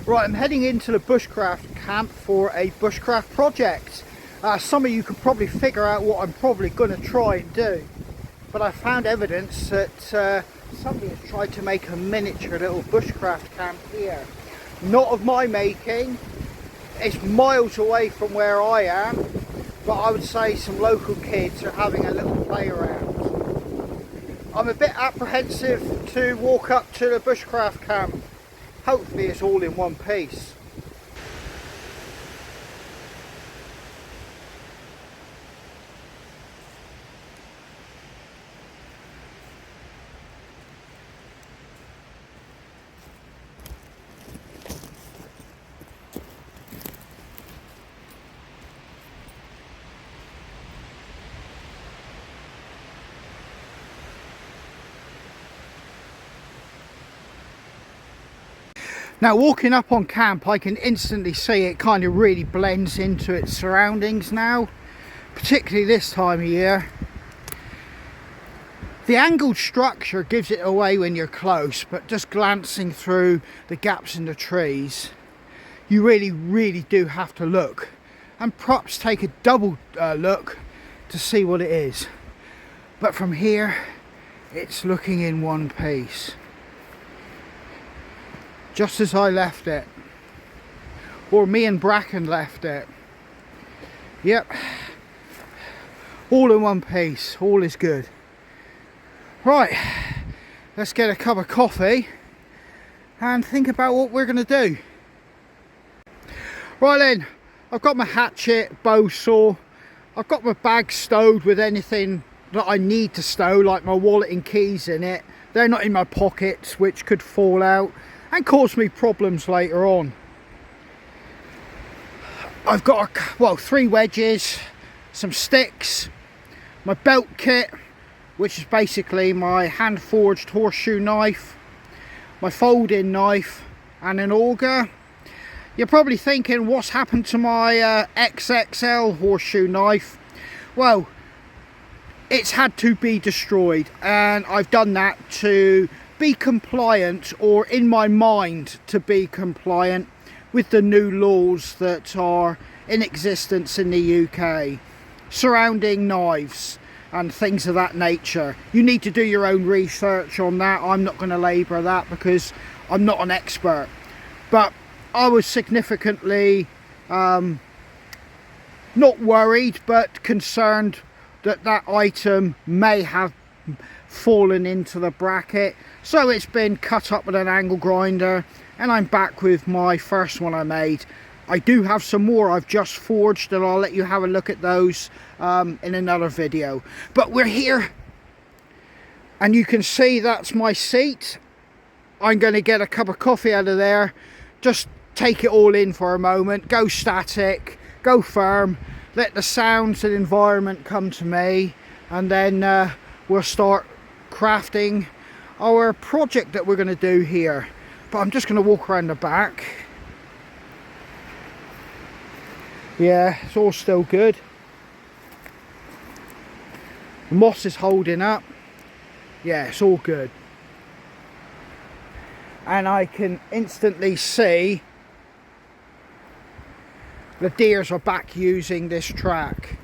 Right, I'm heading into the Bushcraft camp for a Bushcraft project. Some of you can probably figure out what I'm probably going to try and do. But I found evidence that somebody has tried to make a miniature little Bushcraft camp here. Not of my making. It's miles away from where I am. But I would say some local kids are having a little play around. I'm a bit apprehensive to walk up to the Bushcraft camp. Hopefully it's all in one piece. Now walking up on camp, I can instantly see it kind of really blends into its surroundings now, particularly this time of year. The angled structure gives it away when you're close, but just glancing through the gaps in the trees, you really do have to look, and perhaps take a double look to see what it is. But from here, it's looking in one piece. Just as I left it, or me and Bracken left it. Yep, all in one piece, all is good. Right, let's get a cup of coffee and think about what we're going to do. Right then, I've got my hatchet, bow saw, I've got my bag stowed with anything that I need to stow, like my wallet and keys in it. They're not in my pockets, which could fall out and cause me problems later on. I've got, well, 3 wedges, some sticks, my belt kit, which is basically my hand forged horseshoe knife, my folding knife and an auger. You're probably thinking, what's happened to my XXL horseshoe knife? Well, it's had to be destroyed, and I've done that to be compliant, or in my mind to be compliant with the new laws that are in existence in the UK surrounding knives and things of that nature. You need to do your own research on that. I'm not going to labour that because I'm not an expert, but I was significantly not worried but concerned that that item may have fallen into the bracket. So it's been cut up with an angle grinder, and I'm back with my first one I made. I do have some more I've just forged, and I'll let you have a look at those in another video. But we're here, and you can see that's my seat. I'm going to get a cup of coffee out of there, just take it all in for a moment, go static, go firm, let the sounds and environment come to me, and then we'll start crafting our project that we're going to do here. But I'm just going to walk around the back. Yeah, it's all still good. The moss is holding up. Yeah, it's all good. And I can instantly see the deers are back using this track.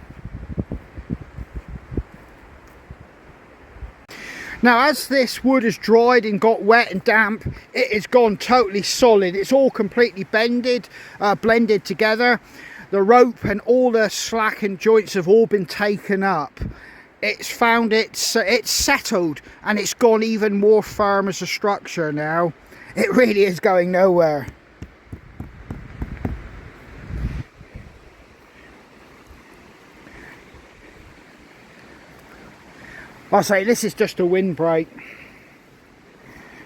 Now, as this wood has dried and got wet and damp, it has gone totally solid. It's all completely blended together. The rope and all the slack and joints have all been taken up. It's found it's settled, and it's gone even more firm as a structure now. It really is going nowhere. I say this is just a windbreak.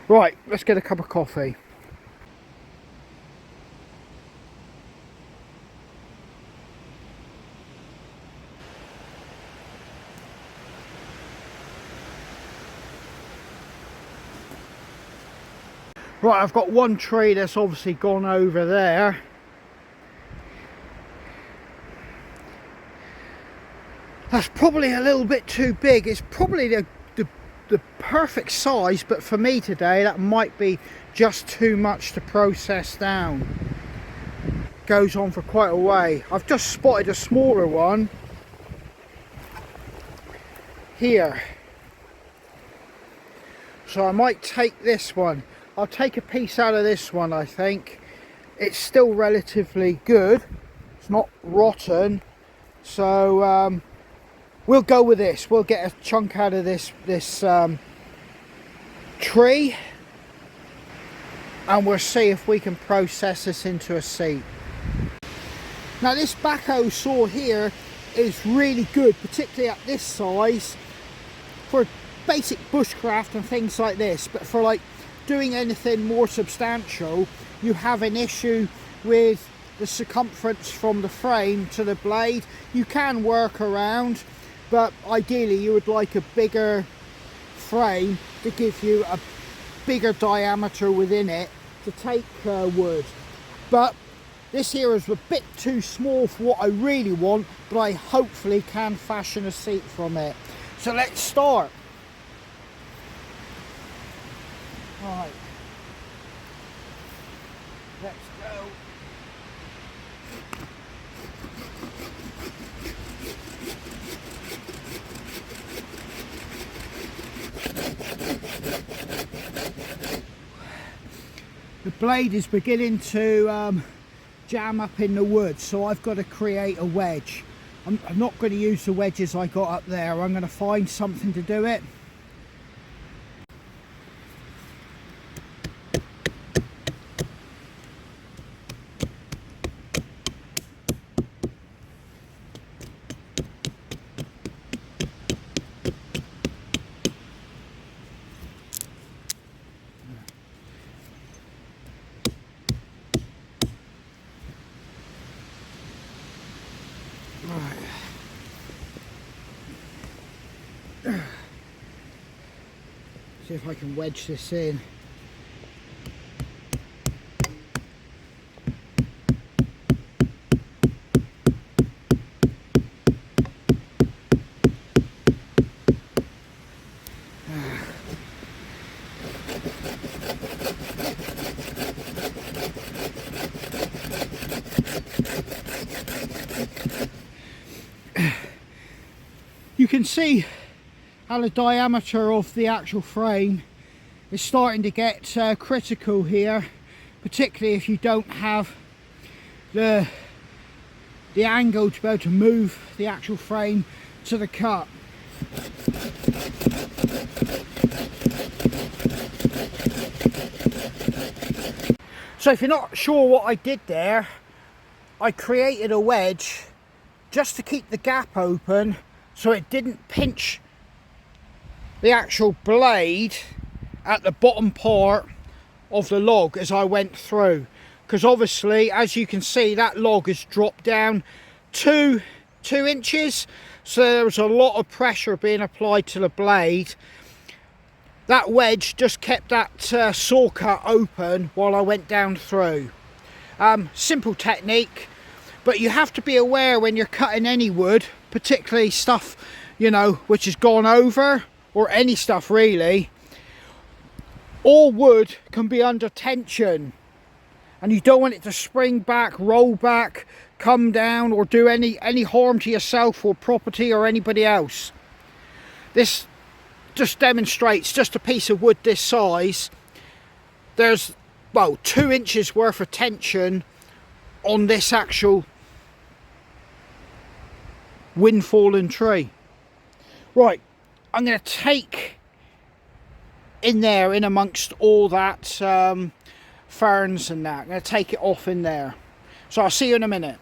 Right, let's get a cup of coffee. Right, I've got one tree that's obviously gone over there. That's probably a little bit too big. It's probably the perfect size, but for me today that might be just too much to process down. Goes on for quite a way. I've just spotted a smaller one here, so I might take this one. I'll take a piece out of this one. I think it's still relatively good, it's not rotten, so we'll go with this. We'll get a chunk out of this tree, and we'll see if we can process this into a seat. Now this backhoe saw here is really good, particularly at this size, for basic bushcraft and things like this. But for like doing anything more substantial, you have an issue with the circumference from the frame to the blade. You can work around, but ideally you would like a bigger frame to give you a bigger diameter within it to take wood. But this here is a bit too small for what I really want, but I hopefully can fashion a seat from it. So let's start. Right, let's go. The blade is beginning to jam up in the wood, so I've got to create a wedge. I'm not going to use the wedges I got up there. I'm going to find something to do it. See if I can wedge this in. You can see how the diameter of the actual frame is starting to get critical here, particularly if you don't have the angle to be able to move the actual frame to the cut. So if you're not sure what I did there, I created a wedge just to keep the gap open so it didn't pinch the actual blade at the bottom part of the log as I went through, because obviously, as you can see, that log has dropped down two inches, so there was a lot of pressure being applied to the blade. That wedge just kept that saw cut open while I went down through. Simple technique, but you have to be aware when you're cutting any wood, particularly stuff, you know, which has gone over, or any stuff really. All wood can be under tension, and you don't want it to spring back, roll back, come down, or do any harm to yourself or property or anybody else. This just demonstrates, just a piece of wood this size, there's, well, 2 inches worth of tension on this actual wind-fallen tree. Right, I'm going to take in there, in amongst all that ferns and that. I'm going to take it off in there. So I'll see you in a minute.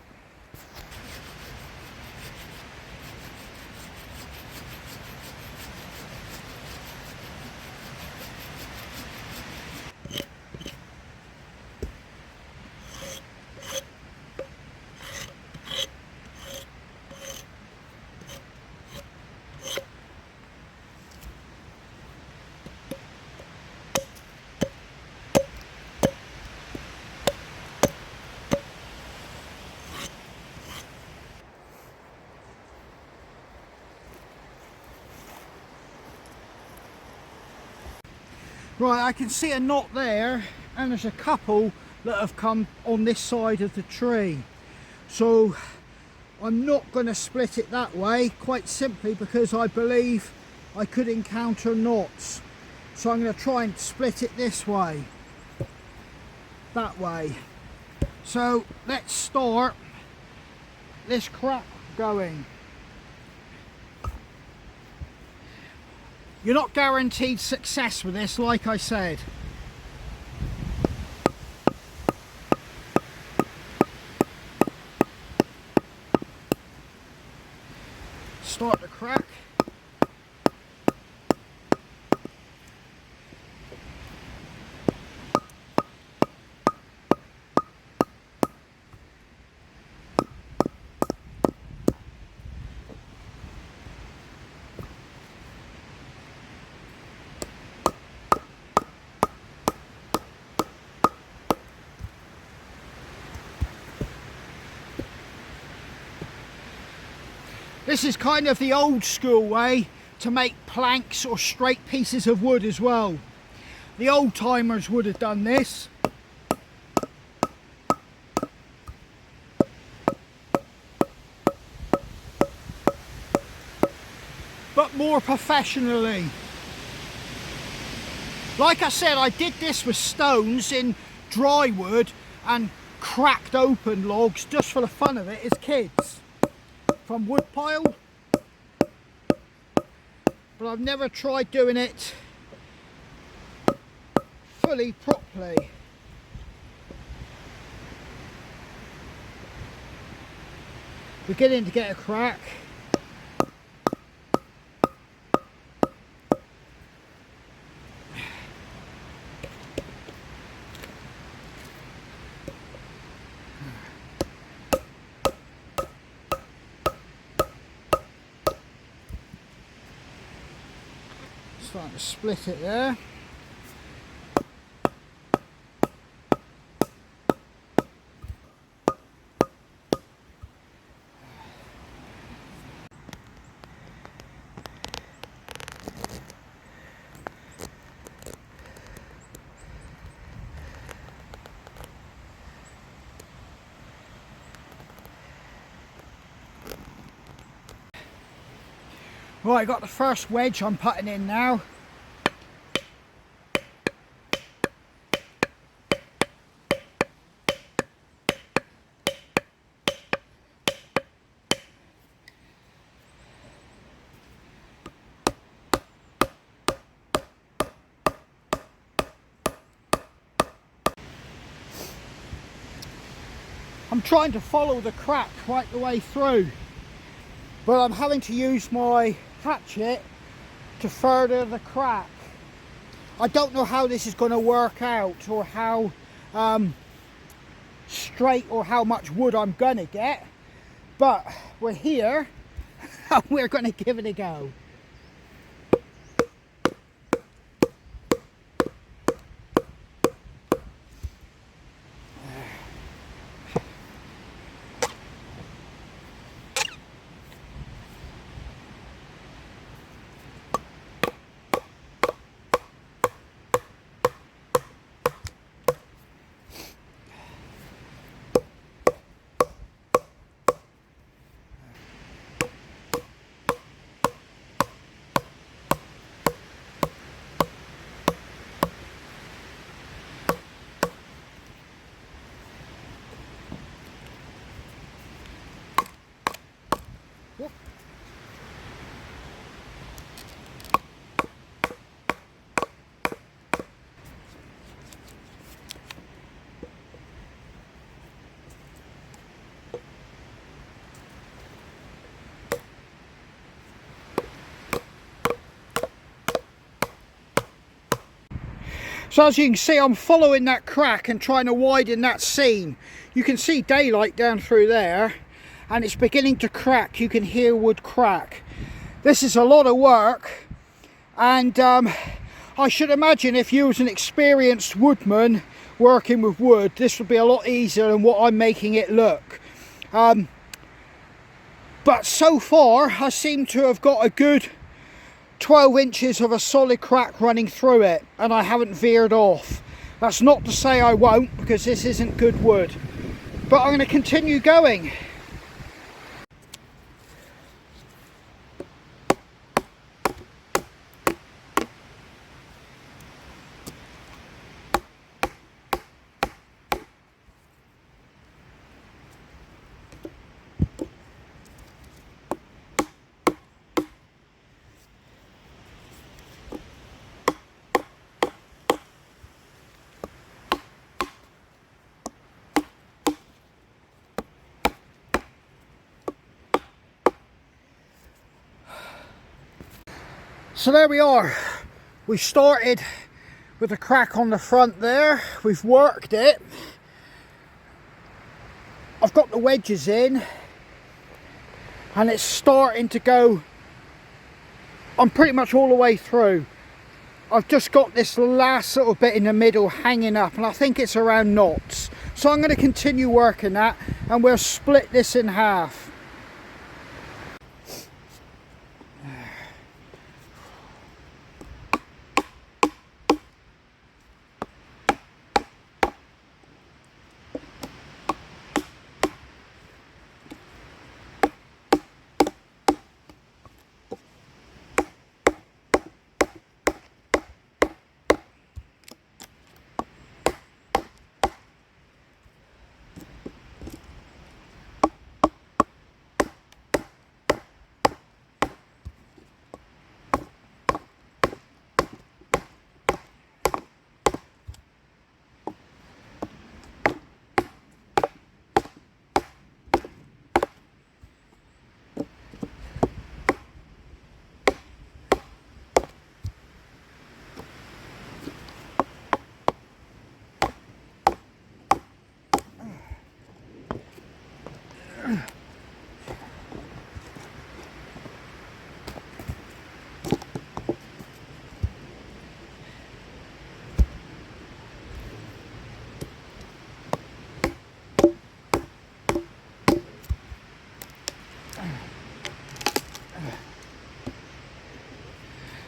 Right, I can see a knot there, and there's a couple that have come on this side of the tree. So I'm not going to split it that way, quite simply because I believe I could encounter knots. So I'm going to try and split it this way, that way. So let's start this crack going. You're not guaranteed success with this, like I said. Start the crack. This is kind of the old school way to make planks or straight pieces of wood as well. The old timers would have done this. But more professionally. Like I said, I did this with stones in dry wood and cracked open logs just for the fun of it as kids. From wood pile, but I've never tried doing it fully properly. Beginning to get a crack. Starting to split it there. Right, got the first wedge I'm putting in now. I'm trying to follow the crack right the way through, but I'm having to use my hatchet to further the crack. I don't know how this is going to work out, or how straight or how much wood I'm going to get, but we're here and we're going to give it a go. So as you can see, I'm following that crack and trying to widen that seam. You can see daylight down through there, and it's beginning to crack. You can hear wood crack. This is a lot of work, and I should imagine if you was an experienced woodman working with wood, this would be a lot easier than what I'm making it look. But so far, I seem to have got a good 12 inches of a solid crack running through it, and I haven't veered off. That's not to say I won't, because this isn't good wood, but I'm going to continue going. So there we are. We started with a crack on the front there. We've worked it. I've got the wedges in and it's starting to go. I'm pretty much all the way through. I've just got this last little bit in the middle hanging up, and I think it's around knots. So I'm going to continue working that, and we'll split this in half.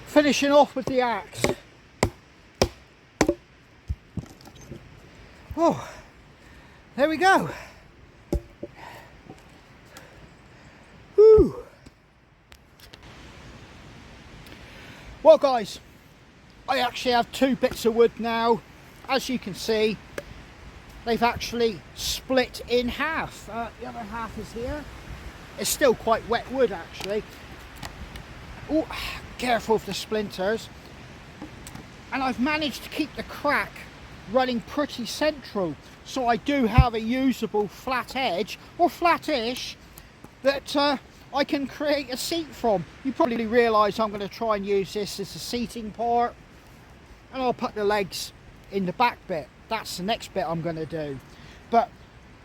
Finishing off with the axe. Oh, there we go. Whew. Well guys, I actually have two bits of wood now. As you can see, they've actually split in half. The other half is here. It's still quite wet wood actually. Oh, careful of the splinters. And I've managed to keep the crack running pretty central, so I do have a usable flat edge, or flat-ish, that I can create a seat from. You probably realise I'm going to try and use this as a seating part, and I'll put the legs in the back bit. That's the next bit I'm going to do. But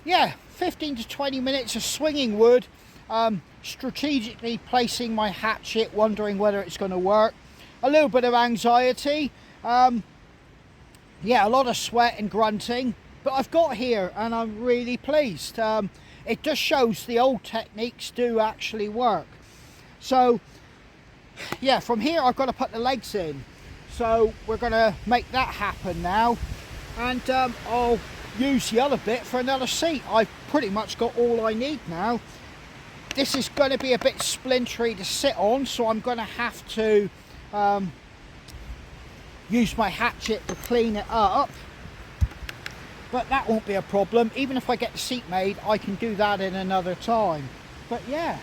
yeah, 15 to 20 minutes of swinging wood, strategically placing my hatchet, wondering whether it's going to work. A little bit of anxiety, yeah, a lot of sweat and grunting, but I've got here and I'm really pleased. It just shows the old techniques do actually work. So yeah, from here I've got to put the legs in, so we're going to make that happen now, and I'll use the other bit for another seat. I've pretty much got all I need now. This is going to be a bit splintery to sit on, so I'm going to have to use my hatchet to clean it up, but that won't be a problem. Even if I get the seat made, I can do that in another time. But yeah,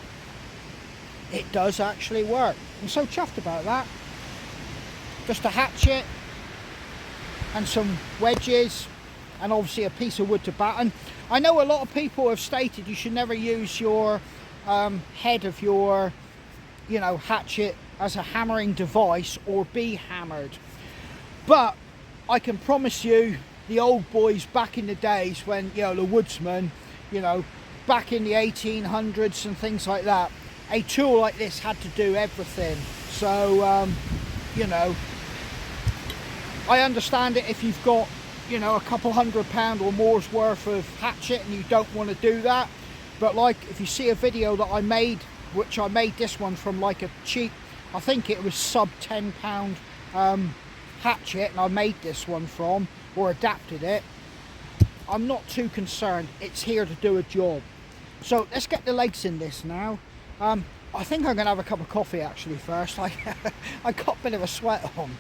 it does actually work. I'm so chuffed about that. Just a hatchet and some wedges, and obviously a piece of wood to batten. I know a lot of people have stated you should never use your head of your, hatchet as a hammering device or be hammered. But I can promise you, the old boys back in the days when, the woodsmen, back in the 1800s and things like that, a tool like this had to do everything. So, I understand it if you've got, a couple £100 or more's worth of hatchet and you don't want to do that. But like, if you see a video that I made, which I made this one from like a cheap, I think it was sub £10 hatchet, and I made this one from, or adapted it, I'm not too concerned. It's here to do a job. So let's get the legs in this now. I think I'm going to have a cup of coffee actually first. I got a bit of a sweat on.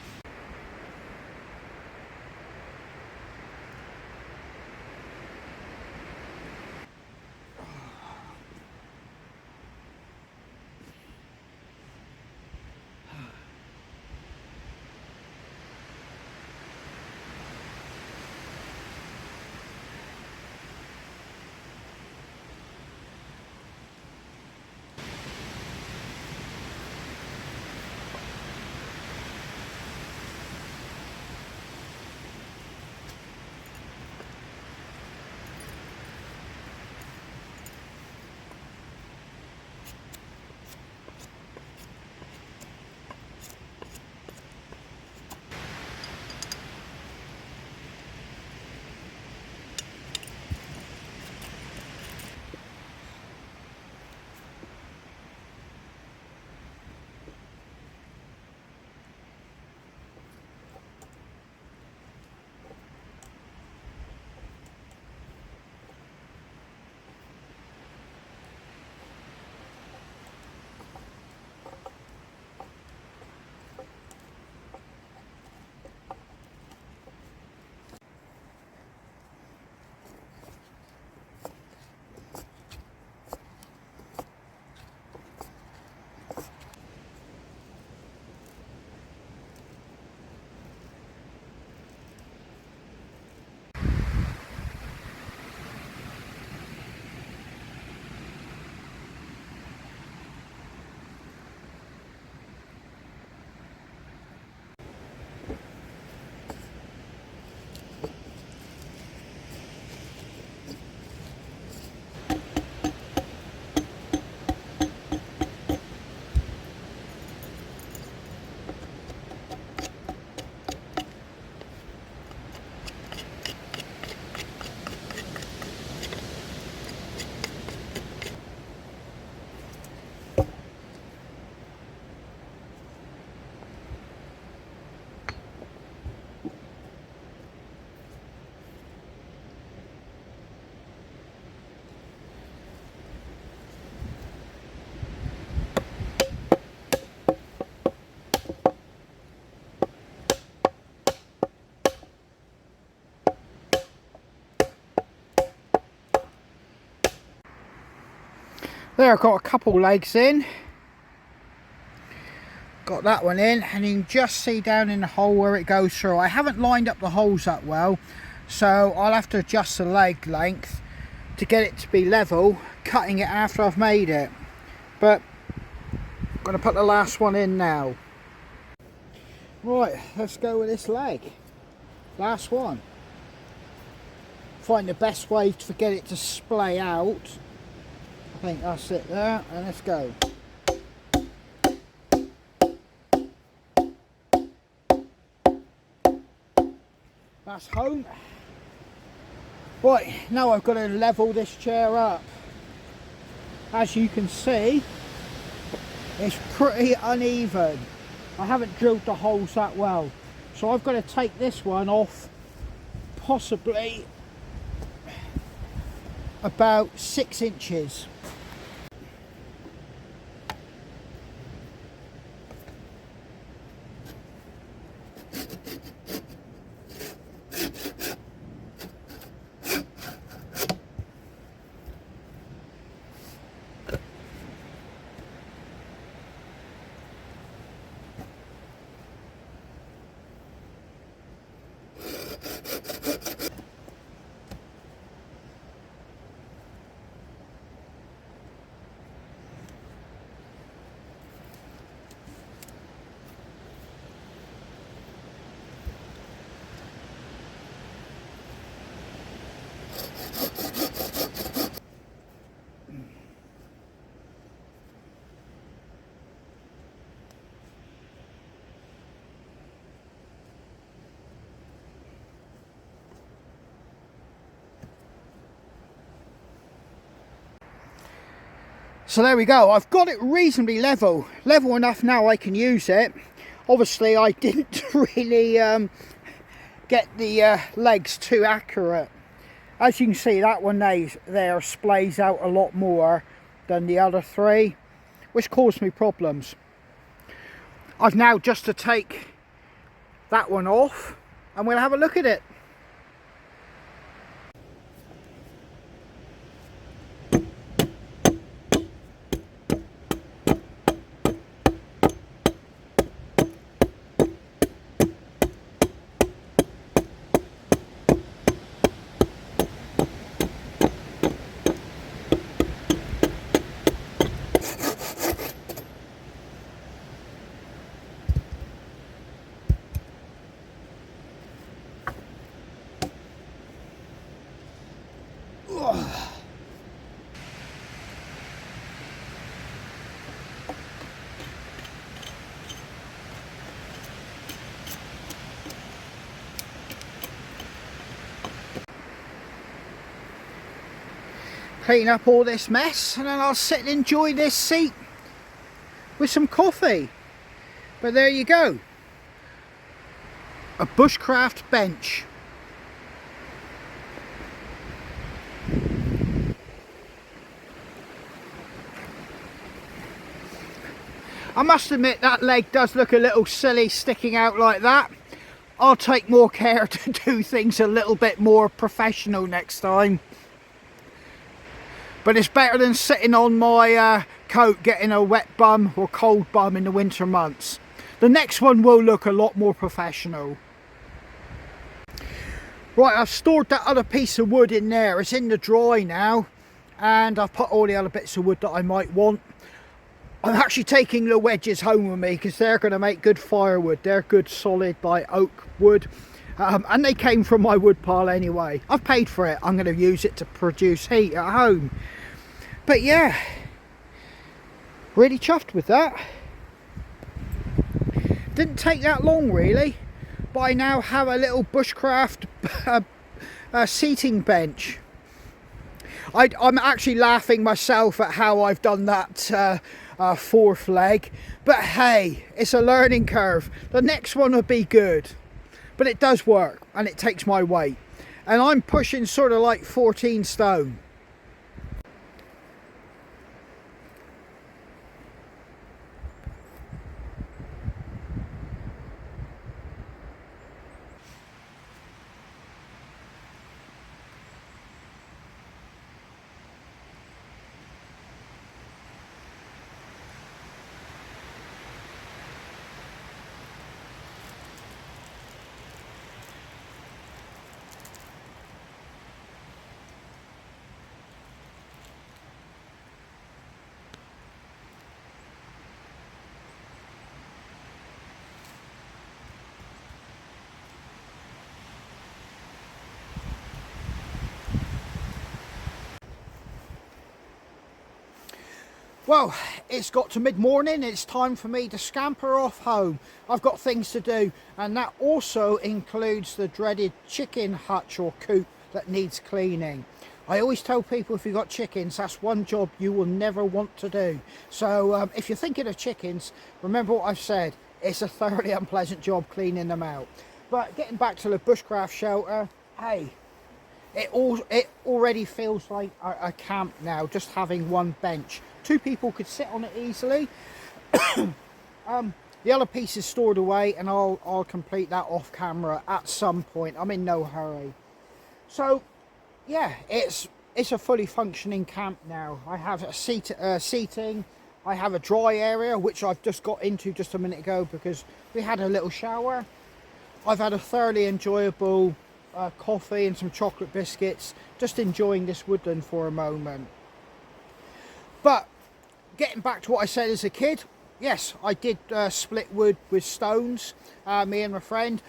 There, I've got a couple legs in. Got that one in, and you can just see down in the hole where it goes through. I haven't lined up the holes that well, so I'll have to adjust the leg length to get it to be level, cutting it after I've made it. But I'm going to put the last one in now. Right, let's go with this leg. Last one. Find the best way to get it to splay out. I think that's it there, and let's go. That's home. Right, now I've got to level this chair up. As you can see, it's pretty uneven. I haven't drilled the holes that well. So I've got to take this one off possibly about 6 inches. So there we go, I've got it reasonably level enough now I can use it. Obviously I didn't really get the legs too accurate. As you can see, that one there splays out a lot more than the other three, which caused me problems. I've now just to take that one off and we'll have a look at it. Clean up all this mess and then I'll sit and enjoy this seat with some coffee. But there you go, a Bushcraft bench. I must admit that leg does look a little silly sticking out like that. I'll take more care to do things a little bit more professional next time. But it's better than sitting on my coat getting a wet bum or cold bum in the winter months. The next one will look a lot more professional. Right, I've stored that other piece of wood in there. It's in the dry now, and I've put all the other bits of wood that I might want. I'm actually taking the wedges home with me because they're going to make good firewood. They're good solid by oak wood, and they came from my wood pile anyway. I've paid for it. I'm going to use it to produce heat at home. But yeah, really chuffed with that. Didn't take that long really, but I now have a little Bushcraft seating bench. I'm actually laughing myself at how I've done that fourth leg, but hey, it's a learning curve. The next one will be good, but it does work and it takes my weight, and I'm pushing sort of like 14 stone. Well, it's got to mid-morning, it's time for me to scamper off home. I've got things to do, and that also includes the dreaded chicken hutch or coop that needs cleaning. I always tell people if you've got chickens, that's one job you will never want to do. So if you're thinking of chickens, remember what I've said, it's a thoroughly unpleasant job cleaning them out. But getting back to the Bushcraft shelter, hey, it already feels like a camp now, just having one bench. Two people could sit on it easily. The other piece is stored away, and I'll complete that off camera at some point. I'm in no hurry. So yeah, it's a fully functioning camp now. I have a seating. I have a dry area, which I've just got into just a minute ago because we had a little shower. I've had a thoroughly enjoyable coffee and some chocolate biscuits, just enjoying this woodland for a moment. But getting back to what I said as a kid, yes, I did split wood with stones, me and my friend,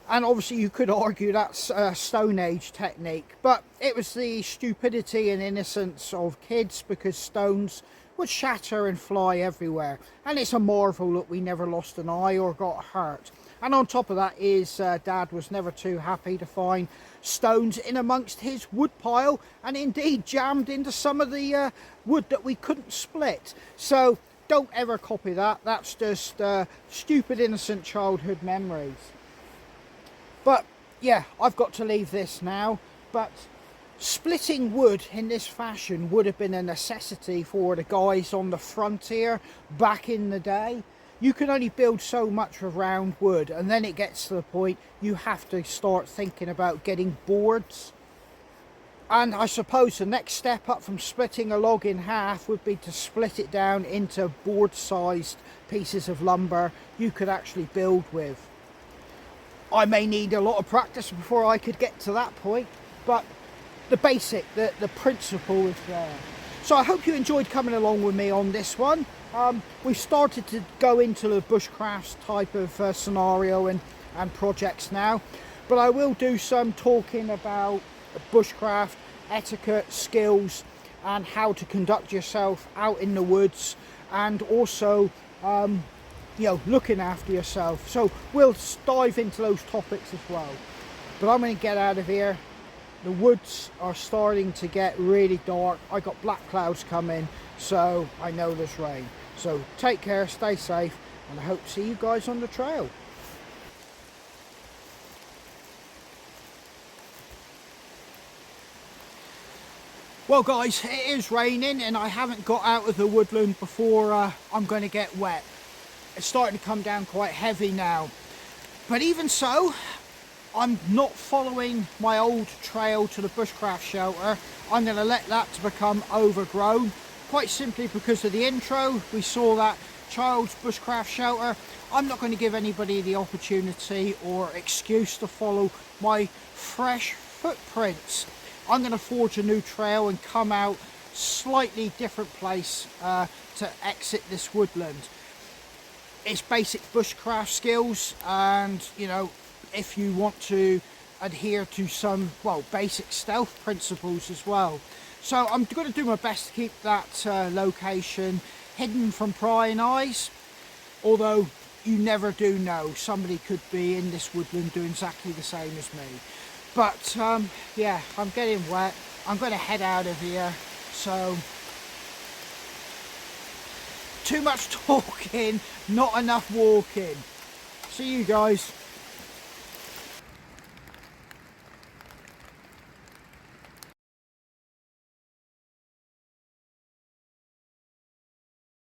and obviously you could argue that's a Stone Age technique, but it was the stupidity and innocence of kids, because stones would shatter and fly everywhere, and it's a marvel that we never lost an eye or got hurt. And on top of that is Dad was never too happy to find stones in amongst his wood pile, and indeed jammed into some of the wood that we couldn't split. So don't ever copy that. That's just stupid innocent childhood memories. But yeah, I've got to leave this now, but splitting wood in this fashion would have been a necessity for the guys on the frontier back in the day. You can only build so much with round wood, and then it gets to the point you have to start thinking about getting boards. And I suppose the next step up from splitting a log in half would be to split it down into board-sized pieces of lumber you could actually build with. I may need a lot of practice before I could get to that point, but the basic, the principle is there. So I hope you enjoyed coming along with me on this one. We've started to go into the bushcraft type of scenario and projects now, but I will do some talking about bushcraft, etiquette, skills, and how to conduct yourself out in the woods, and also you know, looking after yourself. So we'll dive into those topics as well. But I'm going to get out of here. The woods are starting to get really dark. I got black clouds coming, so I know there's rain. So take care, stay safe, and I hope to see you guys on the trail. Well guys, it is raining and I haven't got out of the woodland before I'm going to get wet. It's starting to come down quite heavy now. But even so, I'm not following my old trail to the bushcraft shelter. I'm going to let that to become overgrown, quite simply because of the intro. We saw that child's bushcraft shelter. I'm not going to give anybody the opportunity or excuse to follow my fresh footprints. I'm going to forge a new trail and come out slightly different place to exit this woodland. It's basic bushcraft skills, and you know, if you want to adhere to some, well, basic stealth principles as well. So I'm going to do my best to keep that location hidden from prying eyes, although you never do know, somebody could be in this woodland doing exactly the same as me. But yeah, I'm getting wet. I'm going to head out of here. So too much talking, not enough walking. See you guys.